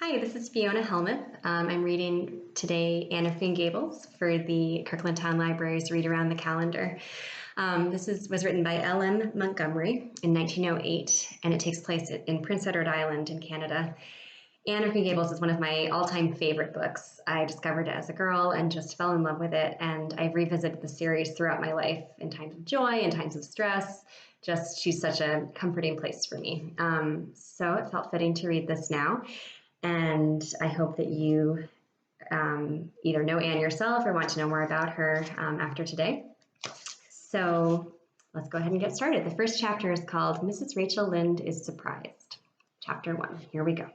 Hi, this is Fiona Helmuth. I'm reading today Anne of Green Gables for the Kirkland Town Library's Read Around the Calendar. This was written by L.M. Montgomery in 1908, and it takes place in Prince Edward Island in Canada. Anne of Green Gables is one of my all-time favorite books. I discovered it as a girl and just fell in love with it, and I've revisited the series throughout my life in times of joy and times of stress. She's such a comforting place for me. So it felt fitting to read this now. And I hope that you either know Anne yourself or want to know more about her after today. So let's go ahead and get started. The first chapter is called Mrs. Rachel Lynde is Surprised. Chapter 1. Here we go.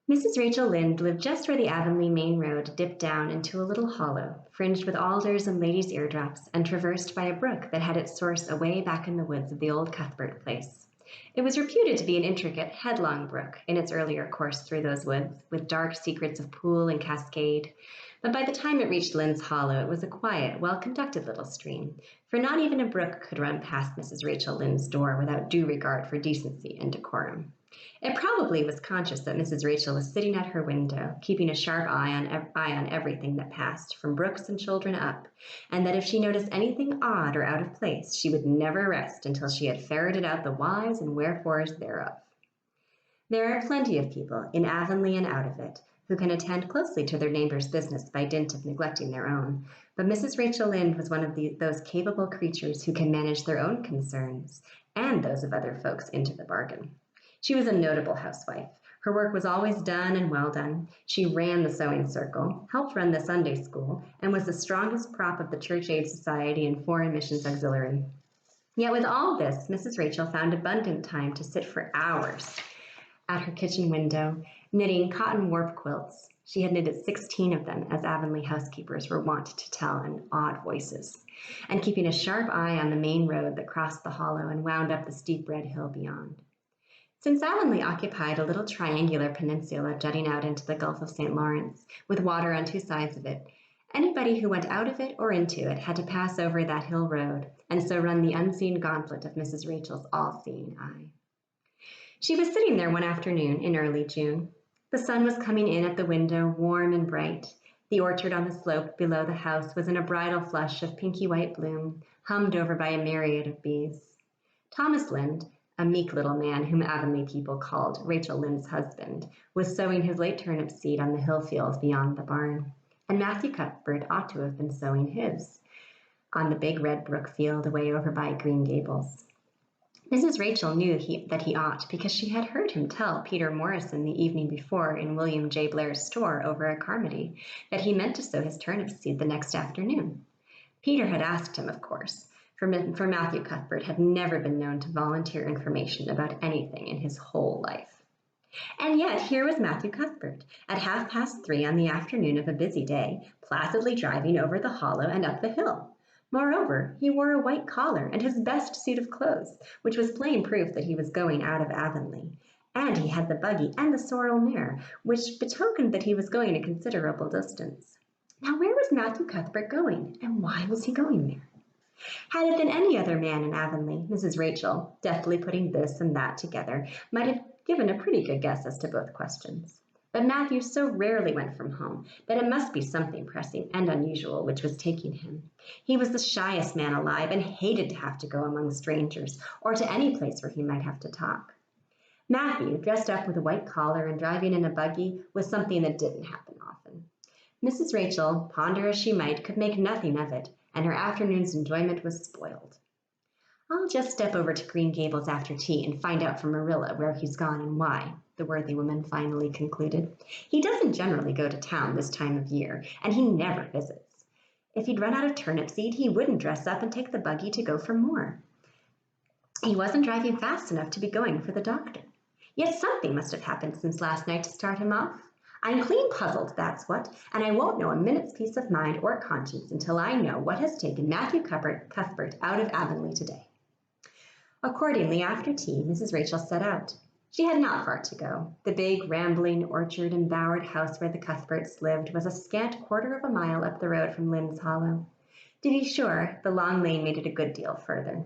Mrs. Rachel Lynde lived just where the Avonlea main road dipped down into a little hollow, fringed with alders and ladies' eardrops, and traversed by a brook that had its source away back in the woods of the old Cuthbert place. It was reputed to be an intricate, headlong brook in its earlier course through those woods, with dark secrets of pool and cascade. But by the time it reached Lynde's Hollow, it was a quiet, well-conducted little stream, for not even a brook could run past Mrs. Rachel Lynde's door without due regard for decency and decorum. It probably was conscious that Mrs. Rachel was sitting at her window, keeping a sharp eye on everything that passed, from brooks and children up, and that if she noticed anything odd or out of place, she would never rest until she had ferreted out the whys and wherefores thereof. There are plenty of people, in Avonlea and out of it, who can attend closely to their neighbors' business by dint of neglecting their own, but Mrs. Rachel Lynde was one of those capable creatures who can manage their own concerns, and those of other folks into the bargain. She was a notable housewife. Her work was always done and well done. She ran the sewing circle, helped run the Sunday school, and was the strongest prop of the Church Aid Society and Foreign Missions Auxiliary. Yet with all this, Mrs. Rachel found abundant time to sit for hours at her kitchen window, knitting cotton warp quilts. She had knitted 16 of them, as Avonlea housekeepers were wont to tell in awed voices, and keeping a sharp eye on the main road that crossed the hollow and wound up the steep red hill beyond. Since Avonlea occupied a little triangular peninsula jutting out into the Gulf of St. Lawrence, with water on two sides of it, anybody who went out of it or into it had to pass over that hill road, and so run the unseen gauntlet of Mrs. Rachel's all-seeing eye. She was sitting there one afternoon in early June. The sun was coming in at the window, warm and bright. The orchard on the slope below the house was in a bridal flush of pinky-white bloom, hummed over by a myriad of bees. Thomas Lynde, a meek little man whom Avonlea people called Rachel Lynde's husband, was sowing his late turnip seed on the hill field beyond the barn, and Matthew Cuthbert ought to have been sowing his on the big red brook field away over by Green Gables. Mrs. Rachel knew that he ought because she had heard him tell Peter Morrison the evening before in William J. Blair's store over at Carmody that he meant to sow his turnip seed the next afternoon. Peter had asked him, of course, for Matthew Cuthbert had never been known to volunteer information about anything in his whole life. And yet here was Matthew Cuthbert, at 3:30 on the afternoon of a busy day, placidly driving over the hollow and up the hill. Moreover, he wore a white collar and his best suit of clothes, which was plain proof that he was going out of Avonlea. And he had the buggy and the sorrel mare, which betokened that he was going a considerable distance. Now where was Matthew Cuthbert going, and why was he going there? Had it been any other man in Avonlea, Mrs. Rachel, deftly putting this and that together, might have given a pretty good guess as to both questions. But Matthew so rarely went from home that it must be something pressing and unusual which was taking him. He was the shyest man alive and hated to have to go among strangers or to any place where he might have to talk. Matthew, dressed up with a white collar and driving in a buggy, was something that didn't happen often. Mrs. Rachel, ponder as she might, could make nothing of it, and her afternoon's enjoyment was spoiled. "I'll just step over to Green Gables after tea and find out from Marilla where he's gone and why," the worthy woman finally concluded. "He doesn't generally go to town this time of year, and he never visits. If he'd run out of turnip seed, he wouldn't dress up and take the buggy to go for more. He wasn't driving fast enough to be going for the doctor. Yet something must have happened since last night to start him off. I'm clean puzzled, that's what, and I won't know a minute's peace of mind or conscience until I know what has taken Matthew Cuthbert out of Avonlea today." Accordingly, after tea, Mrs. Rachel set out. She had not far to go. The big, rambling, orchard-embowered house where the Cuthberts lived was a scant quarter of a mile up the road from Lynde's Hollow. To be sure, the long lane made it a good deal further.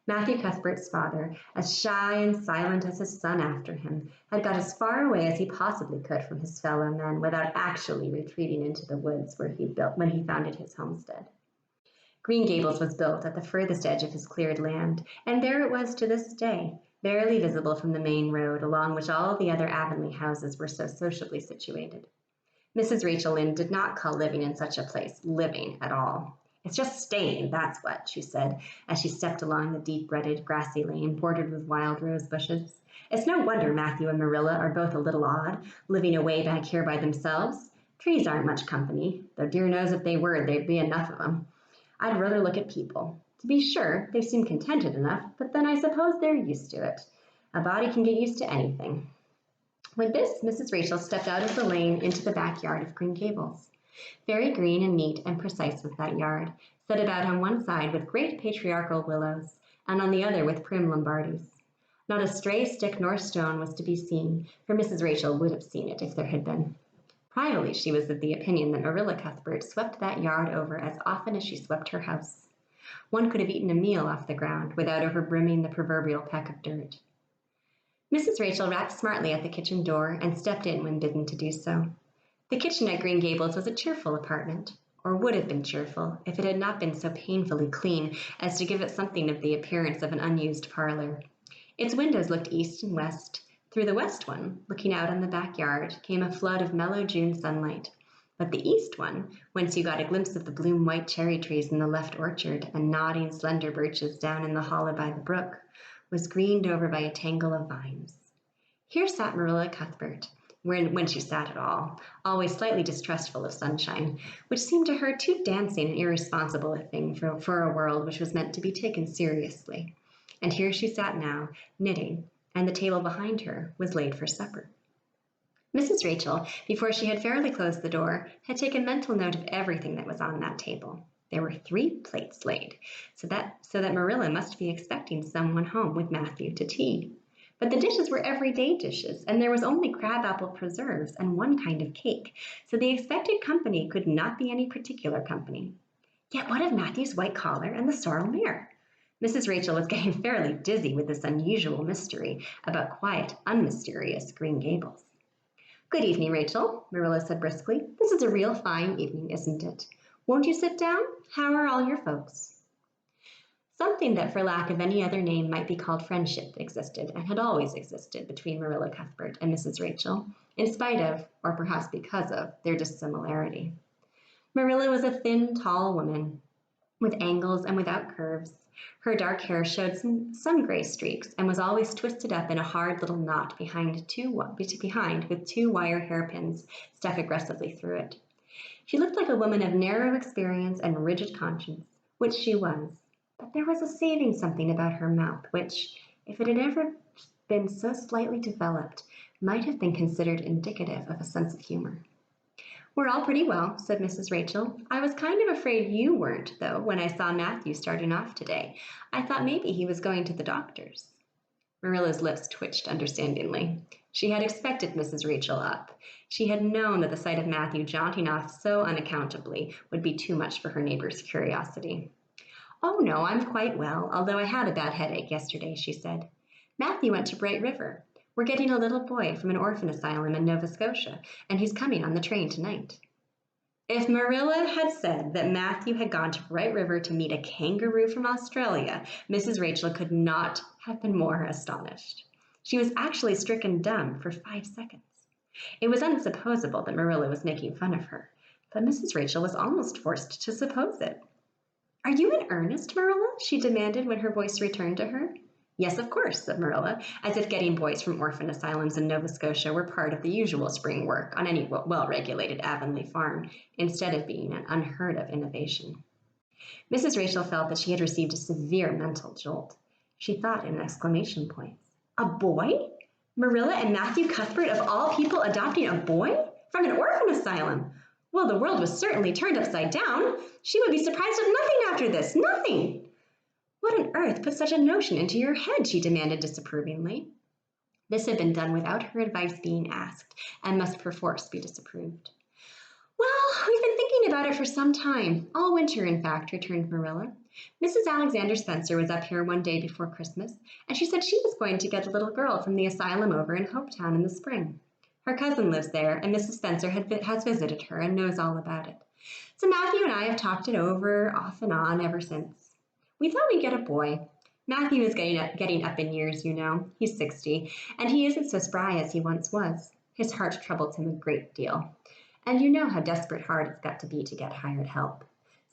Matthew Cuthbert's father, as shy and silent as his son after him, had got as far away as he possibly could from his fellow men without actually retreating into the woods where he built when he founded his homestead. Green Gables was built at the furthest edge of his cleared land, and there it was to this day, barely visible from the main road along which all the other Avonlea houses were so sociably situated. Mrs. Rachel Lynde did not call living in such a place living at all. "It's just staying, that's what," she said, as she stepped along the deep-rutted, grassy lane bordered with wild rose bushes. "It's no wonder Matthew and Marilla are both a little odd, living away back here by themselves. Trees aren't much company, though dear knows if they were, there'd be enough of them. I'd rather look at people. To be sure, they seem contented enough, but then I suppose they're used to it. A body can get used to anything." With this, Mrs. Rachel stepped out of the lane into the backyard of Green Gables. Very green and neat and precise was that yard, set about on one side with great patriarchal willows, and on the other with prim Lombardies. Not a stray stick nor stone was to be seen, for Mrs. Rachel would have seen it if there had been. Privately, she was of the opinion that Marilla Cuthbert swept that yard over as often as she swept her house. One could have eaten a meal off the ground without overbrimming the proverbial peck of dirt. Mrs. Rachel rapped smartly at the kitchen door and stepped in when bidden to do so. The kitchen at Green Gables was a cheerful apartment, or would have been cheerful if it had not been so painfully clean as to give it something of the appearance of an unused parlor. Its windows looked east and west. Through the west one, looking out on the backyard, came a flood of mellow June sunlight. But the east one, whence you got a glimpse of the bloom-white cherry trees in the left orchard and nodding slender birches down in the hollow by the brook, was greened over by a tangle of vines. Here sat Marilla Cuthbert, when she sat at all, always slightly distrustful of sunshine, which seemed to her too dancing and irresponsible a thing for a world which was meant to be taken seriously. And here she sat now, knitting, and the table behind her was laid for supper. Mrs. Rachel, before she had fairly closed the door, had taken mental note of everything that was on that table. There were 3 plates laid, so that Marilla must be expecting someone home with Matthew to tea. But the dishes were everyday dishes, and there was only crabapple preserves and one kind of cake, so the expected company could not be any particular company. Yet what of Matthew's white collar and the sorrel mare? Mrs. Rachel was getting fairly dizzy with this unusual mystery about quiet, unmysterious Green Gables. "Good evening, Rachel," Marilla said briskly. "This is a real fine evening, isn't it? Won't you sit down? How are all your folks?" Something that for lack of any other name might be called friendship existed and had always existed between Marilla Cuthbert and Mrs. Rachel, in spite of, or perhaps because of, their dissimilarity. Marilla was a thin, tall woman, with angles and without curves. Her dark hair showed some gray streaks and was always twisted up in a hard little knot behind with 2 wire hairpins stuck aggressively through it. She looked like a woman of narrow experience and rigid conscience, which she was, but there was a saving something about her mouth which, if it had ever been so slightly developed, might have been considered indicative of a sense of humor. "We're all pretty well," said Mrs. Rachel. "I was kind of afraid you weren't, though, when I saw Matthew starting off today. I thought maybe he was going to the doctor's." Marilla's lips twitched understandingly. She had expected Mrs. Rachel up. She had known that the sight of Matthew jaunting off so unaccountably would be too much for her neighbor's curiosity. "Oh, no, I'm quite well, although I had a bad headache yesterday," she said. "Matthew went to Bright River. We're getting a little boy from an orphan asylum in Nova Scotia, and he's coming on the train tonight." If Marilla had said that Matthew had gone to Bright River to meet a kangaroo from Australia, Mrs. Rachel could not have been more astonished. She was actually stricken dumb for 5 seconds. It was unsupposable that Marilla was making fun of her, but Mrs. Rachel was almost forced to suppose it. "Are you in earnest, Marilla?" she demanded when her voice returned to her. "Yes, of course," said Marilla, as if getting boys from orphan asylums in Nova Scotia were part of the usual spring work on any well-regulated Avonlea farm, instead of being an unheard-of innovation. Mrs. Rachel felt that she had received a severe mental jolt. She thought in exclamation points. A boy? Marilla and Matthew Cuthbert, of all people, adopting a boy? From an orphan asylum? Well, the world was certainly turned upside down. She would be surprised at nothing after this. Nothing! "What on earth put such a notion into your head?" she demanded disapprovingly. This had been done without her advice being asked, and must perforce be disapproved. "Well, we've been thinking about it for some time, all winter in fact," returned Marilla. Mrs. Alexander Spencer was up here one day before Christmas, and she said she was going to get a little girl from the asylum over in Hopetown in the spring. Her cousin lives there, and Mrs. Spencer has visited her and knows all about it. So Matthew and I have talked it over off and on ever since. We thought we'd get a boy. Matthew is getting up in years, you know. He's 60, and he isn't so spry as he once was. His heart troubles him a great deal. And you know how desperate hard it's got to be to get hired help.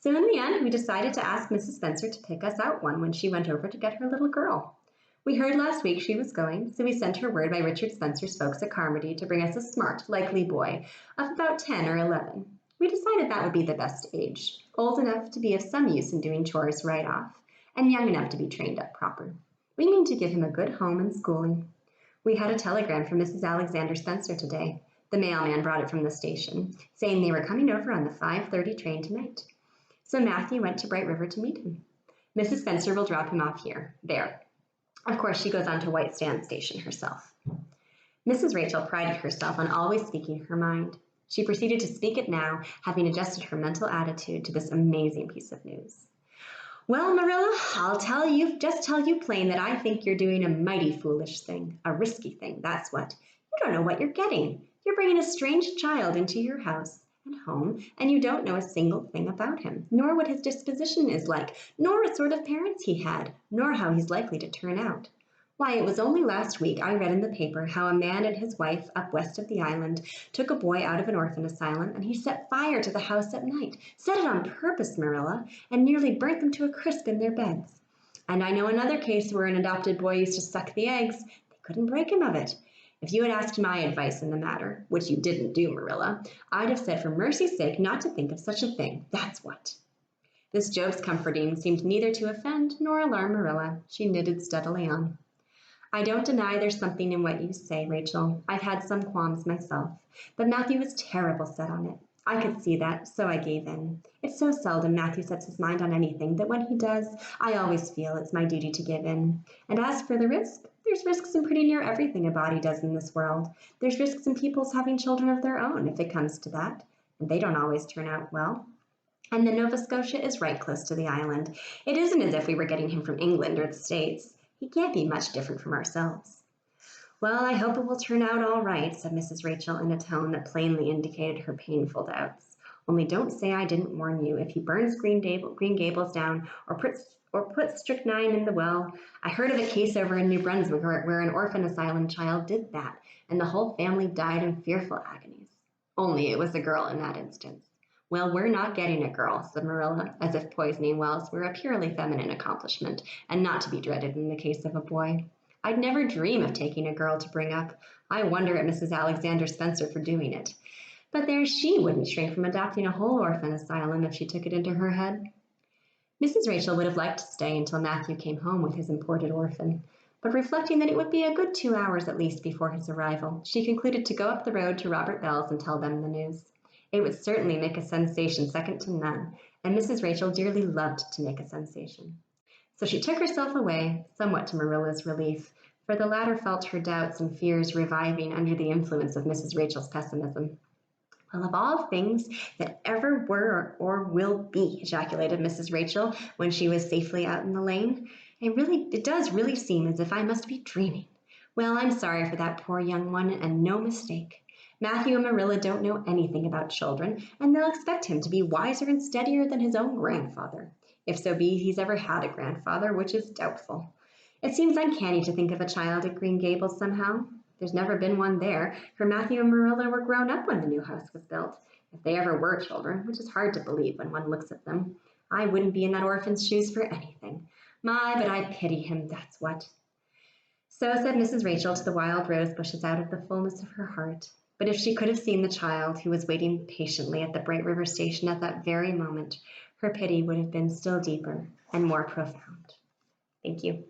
So in the end, we decided to ask Mrs. Spencer to pick us out one when she went over to get her little girl. We heard last week she was going, so we sent her word by Richard Spencer's folks at Carmody to bring us a smart, likely boy of about 10 or 11. We decided that would be the best age, old enough to be of some use in doing chores right off, and young enough to be trained up proper. We mean to give him a good home and schooling. We had a telegram from Mrs. Alexander Spencer today. The mailman brought it from the station, saying they were coming over on the 5:30 train tonight. So Matthew went to Bright River to meet him. Mrs. Spencer will drop him off here. There. Of course, she goes on to White Sands Station herself. Mrs. Rachel prided herself on always speaking her mind. She proceeded to speak it now, having adjusted her mental attitude to this amazing piece of news. Well, Marilla, I'll just tell you plain that I think you're doing a mighty foolish thing, a risky thing, that's what. You don't know what you're getting. You're bringing a strange child into your house and home, and you don't know a single thing about him, nor what his disposition is like, nor what sort of parents he had, nor how he's likely to turn out. Why, it was only last week I read in the paper how a man and his wife up west of the island took a boy out of an orphan asylum, and he set fire to the house at night, set it on purpose, Marilla, and nearly burnt them to a crisp in their beds. And I know another case where an adopted boy used to suck the eggs. They couldn't break him of it. If you had asked my advice in the matter, which you didn't do, Marilla, I'd have said for mercy's sake not to think of such a thing, that's what. This Job's comforting seemed neither to offend nor alarm Marilla. She knitted steadily on. I don't deny there's something in what you say, Rachel. I've had some qualms myself, but Matthew was terrible set on it. I could see that, so I gave in. It's so seldom Matthew sets his mind on anything that when he does, I always feel it's my duty to give in. And as for the risk, there's risks in pretty near everything a body does in this world. There's risks in people's having children of their own, if it comes to that, and they don't always turn out well. And then Nova Scotia is right close to the island. It isn't as if we were getting him from England or the States. He can't be much different from ourselves. Well, I hope it will turn out all right, said Mrs. Rachel in a tone that plainly indicated her painful doubts. Only don't say I didn't warn you. If he burns Green Gables down or puts strychnine in the well. I heard of a case over in New Brunswick where an orphan asylum child did that, and the whole family died in fearful agonies. Only it was a girl in that instance. Well, we're not getting a girl, said Marilla, as if poisoning wells were a purely feminine accomplishment and not to be dreaded in the case of a boy. I'd never dream of taking a girl to bring up. I wonder at Mrs. Alexander Spencer for doing it. But there she wouldn't shrink from adopting a whole orphan asylum if she took it into her head. Mrs. Rachel would have liked to stay until Matthew came home with his imported orphan, but reflecting that it would be a good 2 hours at least before his arrival, she concluded to go up the road to Robert Bell's and tell them the news. It would certainly make a sensation second to none, and Mrs. Rachel dearly loved to make a sensation. So she took herself away, somewhat to Marilla's relief, for the latter felt her doubts and fears reviving under the influence of Mrs. Rachel's pessimism. Well, of all things that ever were or will be, ejaculated Mrs. Rachel when she was safely out in the lane, it does really seem as if I must be dreaming. Well, I'm sorry for that poor young one, and no mistake. Matthew and Marilla don't know anything about children, and they'll expect him to be wiser and steadier than his own grandfather, if so be he's ever had a grandfather, which is doubtful. It seems uncanny to think of a child at Green Gables somehow. There's never been one there, for Matthew and Marilla were grown up when the new house was built, if they ever were children, which is hard to believe when one looks at them. I wouldn't be in that orphan's shoes for anything. My, but I pity him, that's what. So said Mrs. Rachel to the wild rose bushes out of the fullness of her heart. But if she could have seen the child who was waiting patiently at the Bright River station at that very moment, her pity would have been still deeper and more profound. Thank you.